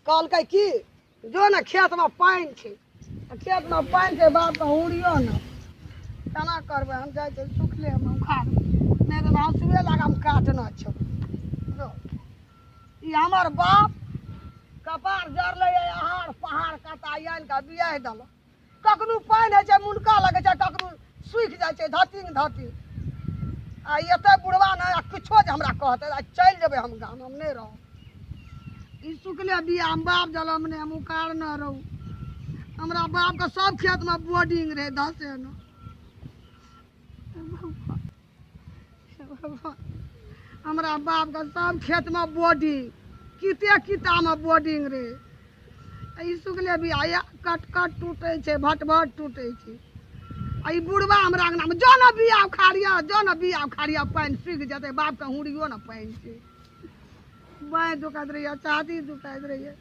कहलकै की जो ने खेत में पानि छै खेत में पानि छै बाप के उड़ियो न केना करबै हम जाइ छै सुखले में उखाड़ नहीं तो हंसुए लगा काटना छौ ई हमर बाप कपार जरले आहार पहाड़ कता आनि के बियाह देल कखनो पानि होइ छै मुनका लगे छै कखनो सूखि जाइ छै धतिंग धतिंग आ एते बुढ़वा ने किछो जे हमरा कहते चलि जेबै हम गाम हम नहीं रहब ई सुखले बिया हम बाप जलम ने हम उखाड़ न रहू हमरा बाप के सब खेत में बोर्डिंग रहे धसे न हमरा बाप के सब खेत में बोर्डिंग किते किता में बोर्डिंग रहे ई सुखले बिया कट कट टूटे छै भट भट टूटे छै ई बुढ़वा हमरा अंगना में जो न बिया उखाड़िया पानि सूखि जेतै बाप के हुड़ियो न पानि छै बाँह दुखाइत रहिए छाती दुखाइत रहिए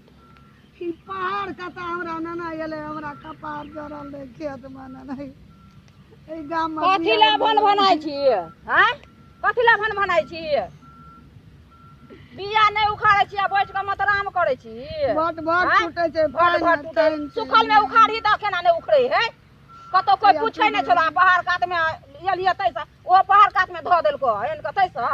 ई पहाड़ कता हमरा नना एले हमरा कपार जरल रहे खेत में नना ई गाम में कथी ला भन भनाइ छी हैं कथी ला भन भनाइ छी बिया नहीं उखाड़े छी आ बैठ के मतराम करे छी भट भट टूटे छै भट भट टूटे सुखल में उखाड़ी त केना नहीं उखड़े है कतो कोई पूछे नहीं छला पहाड़ कात में एलिए तैसा ओ पहाड़ कात में ध देलको एन के तैसा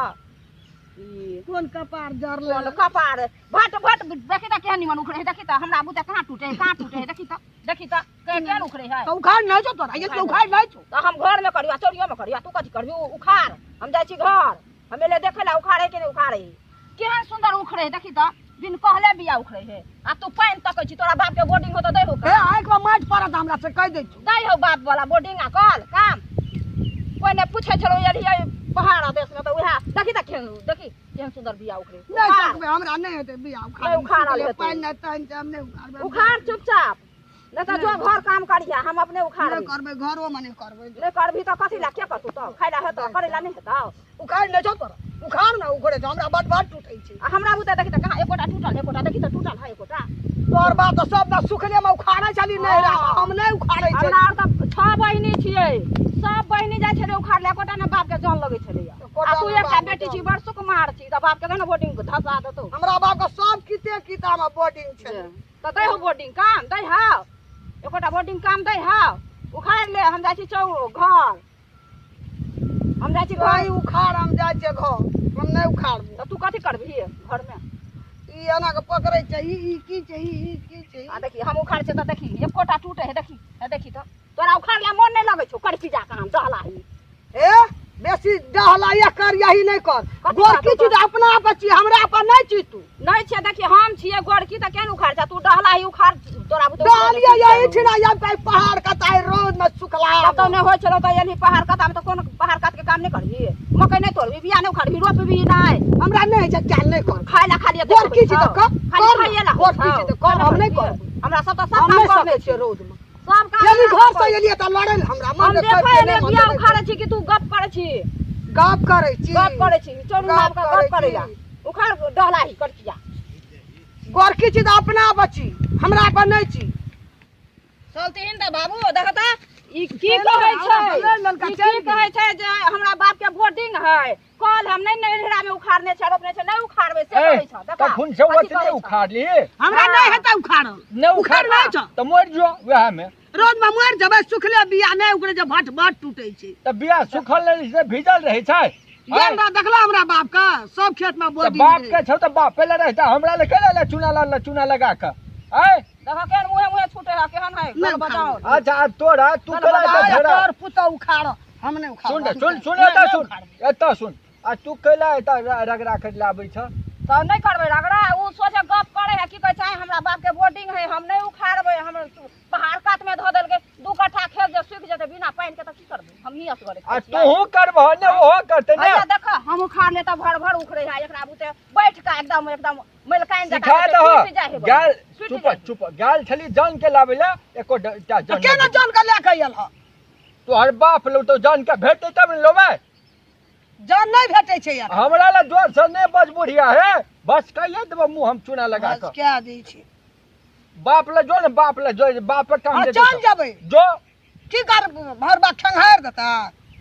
कोन कपार जरले कोन कपार भट भट देखी त केहन निमन उखड़े है देखी त हमरा बुते कहां टूटे देखी त केहन उखड़े है तो उखाड़ नहीं छौ तोरा ये तो उखाड़ नहीं छौ त हम घर में करिया चोरियो में करिया तू कथी करबी उखाड़ हम जाई छी घर हम एले देखे ला उखाड़े के नहीं उखाड़े केहन सुंदर उखड़े है देखी त बिन कहले बिया उखड़े है आ तू पानी तकै छी तोरा बाप के बोर्डिंग हो त दे हो ए आंख में माट पड़त हमरा से कह दे दे हो बाप वाला बोर्डिंग आ कल काम कोई ने पूछे छलो एलिए पहाड़ देश में त उहा देखी त केहन सुंदर बिया उखड़े नहीं सकबे हमरा नहीं हेते बिया उखाड़ पानी नहीं तान हम नहीं उखाड़बे उखाड़ चुपचाप नहीं तो जो घर काम करिया हम अपने उखाड़ करबे घरो में नहीं करबे नहीं करबी तो कथी ला के करतू तो खाइला है तो करेला नहीं हेता उखाड़ नहीं छौ तोरा उखाड़ ना उखड़े छ हमरा बट बट टूटे छै हमरा बुते देखी त कहां एकोटा टूटल एकोटा देखी त टूटल है एकोटा तोर बाप तो सब ना सुखले में उखाड़े चली नहीं रहा हम नहीं उखाड़े छै हमरा त 6 बहिनी छियै सब बहिनी जाय छले उखाड़ ले एकोटा ने बाप के जान लगे छले आ तू एकटा बेटी छी बड़ सुकुमार छी त बाप के ना बोर्डिंग धसा देतो हमरा बाप के सब किता में बोर्डिंग छै त दे हो बोर्डिंग काम दे हां एकोटा बोर्डिंग काम दे हां उखाड़ ले हम जाय छी घर हम जाय छी घर उखाड़ हम जाय छी घर हम नहीं उखाड़बू त तू कथी करबी घर में ई एना के पकड़े छै ई की छै आ देखी हम उखाड़ छै त देखी एकोटा टूटे है देखी त तोरा उखाड़ ले मन नहीं लगे छौ कर पिजा काम दहलाही ए बेसी डहलाइया कर यही नहीं कर गोरकी चीज अपना आप छी हमरा पर नहीं छी तू नहीं छे देखी हम छिए गोरकी त केन उखाड़ छ तू डहलाही उखाड़ तोरा बुते डहलिया यही छिना या पहाड़ का ताई रोज न सुखला तो नहीं होय छलो त एली पहाड़ कात में त कोन पहाड़ कात के काम नहीं करबी मकई नहीं तोड़बी बिया नहीं उखाड़बी रोपबी नहीं हमरा नहीं छै चाल नहीं कर खाइला खाली गोरकी चीज कर खाइला गोरकी चीज कर हम नहीं कर हमरा सब त सब काम करबे छै रोज में सब काम यदि घर से एलिए त लड़े हमरा मन हम देखै ने बिया उखाड़े छी कि तू गप करे छी चोरू नाम का गप करेला उखाड़ डहलाही करतिया गोरकी चीज अपना बची हमरा पर नहीं छी चलतीन त बाबू देखता ई की कहै छै जे हमरा बाप के बोर्डिंग है कल हम नहीं नहरा में उखाड़ने छै रोपने छै नहीं उखाड़बे से कहै छ देखा त फुन से ओतने उखाड़ ली हमरा नहीं हेतै उखाड़ नहीं उखाड़ नहीं छ त मोर जो वह में रोज में मर जबे सुखले बिया नहीं उखड़े जे भट भट टूटे छै त बिया सुखल से भीजल रहे छै हमरा देखला हमरा बाप का सब खेत में बोर्डिंग बाप के छ त बाप पहले रहता हमरा ले केला ले चूना लगा के आय देखा केन मुहे छूटे है केहन है नहीं बताओ अच्छा तोरा तू केला तोर पुता उखाड़ हम नहीं उखाड़ सुन आ तू केला रगड़ा कर लाबै छ त नहीं करबे रगड़ा उ सोचे गप करे है की कहै छै हमरा बाप के बोर्डिंग है हम नहीं उखाड़बे हम पहाड़ कात में ध देलके 2 कट्ठा खेत जे सूख जेते बिना पानी के त की करबे हम ही असगरे आ तू करबह ने ओहो करते ने अच्छा देख हम उखाड़ ले त भर भर उखड़े है एकरा बुते बैठ के एकदम मलकाइन सिखा दह गाल चुप गाल छली जान के लाबेला एको जान केना जान के लेके आयल ह तो हर बाप लो तो जान के भेटे तब न लोबे जान नहीं भेटे छै यार हमरा ला जोर से ने बज बुढ़िया है बस कहिए देब मुंह हम चूना लगा के क्या दै छी बाप ला जो ने बाप ला जो बाप पे काम दे चल जबै जो की कर भर बा ठंगार देता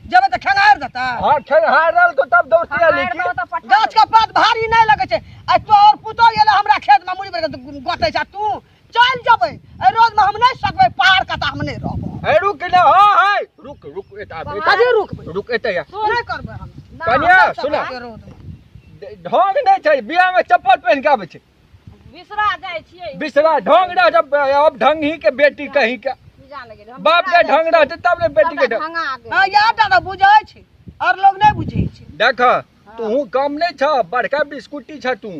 जब तो खंगार देता हां खंगारल तो तब दौड़ती है लेकिन गाछ का पात भारी नहीं लगे छे आ तो और पुतो गेले हमरा खेत में मुड़ी पर गटे छ तू चल जबै ए रोज में हम नहीं सकबै पहाड़ का हम नहीं रहबो ए रुक ना हां हाय रुक एता कजे रुक एता या नहीं करबै हम कन्या सुना ढोंग नहीं छै बियाह में चप्पल पहन के आबै छै बिसरा जाय छियै बिसरा ढोंग ना जब अब ढंग ही के बेटी कहीं के बाप के ढंग रहते तब ने बेटी के ढंग हां याटा ना बुझै छै और लोग नहीं बुझै छै देख तू कम नहीं छ बड़का बिस्कुटी छ तू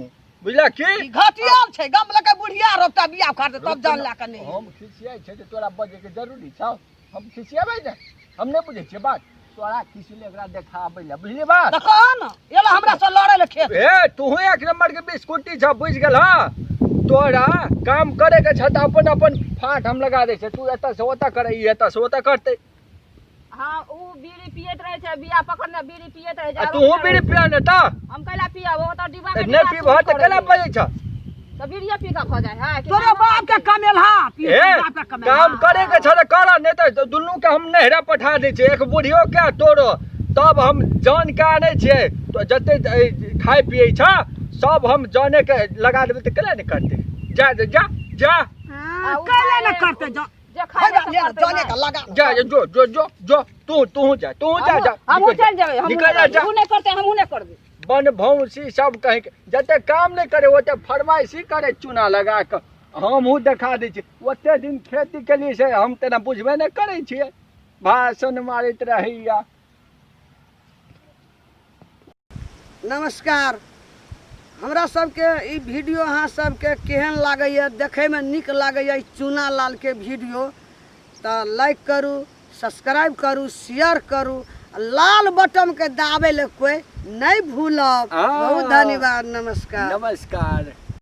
बुझला की घटियाल छै गम लके बुढ़िया रोता बियाह कर दे तब जान ला के नहीं हम खिसियाई छै त तोरा बजे के जरूरी छ हम खिसियाबै ने हम नहीं बुझै छियै बात तोरा खिसिले एकरा देखाबै ले बुझली बात त कह न एला हमरा से लड़े ले खेत ए तू एक नंबर के बिस्कुटी छ बुझ गेल हां तोरा काम करे के छ त अपन अपन फाट हम लगा दे छै तू एता से ओता करे ई एता से ओता करते हां ऊ बीड़ी पियत रहे छै बिया पकड़ने बीड़ी पियत रहे छै तू बीड़ी पिया ने त हम कैला पिया वो त डिब्बा के नहीं पीबो त कैला बजे छ त बीड़िया पी के खो जाय है तोरा बाप के कमेलहा काम करे के छ करा नहीं त दुनू के हम नहरा पठा दे छै एक बुढ़ियो के तोरो तब हम जान के आने छियै तो जते खाय पिए छ सब हम जाने के लगा देबे त कैला नहीं करते जा जा जा कैले न करते जा जे खाय जाने का लगा जा जो तू जा हम चल जाबे हम ऊ नहीं करते हम ऊ नहीं करबे बन भौंसी सब कहीं जते काम नहीं करे ओते फरमाइशी करे चूना लगा के हम हूँ देखा दै छी ओते दिन खेती के लिए से हम तेना बुझबे नहीं करे छियै भाषण मारैत रहिया। नमस्कार, हमरा सबके ई वीडियो अहाँ सबके केहन लागैए, देखैमे नीक लागैए ई चूना लाल के वीडियो तो लाइक करू, सब्सक्राइब करू, शेयर करू, लाल बटन के दाबे ले कोई नहीं भूलब। बहुत धन्यवाद। नमस्कार। नमस्कार।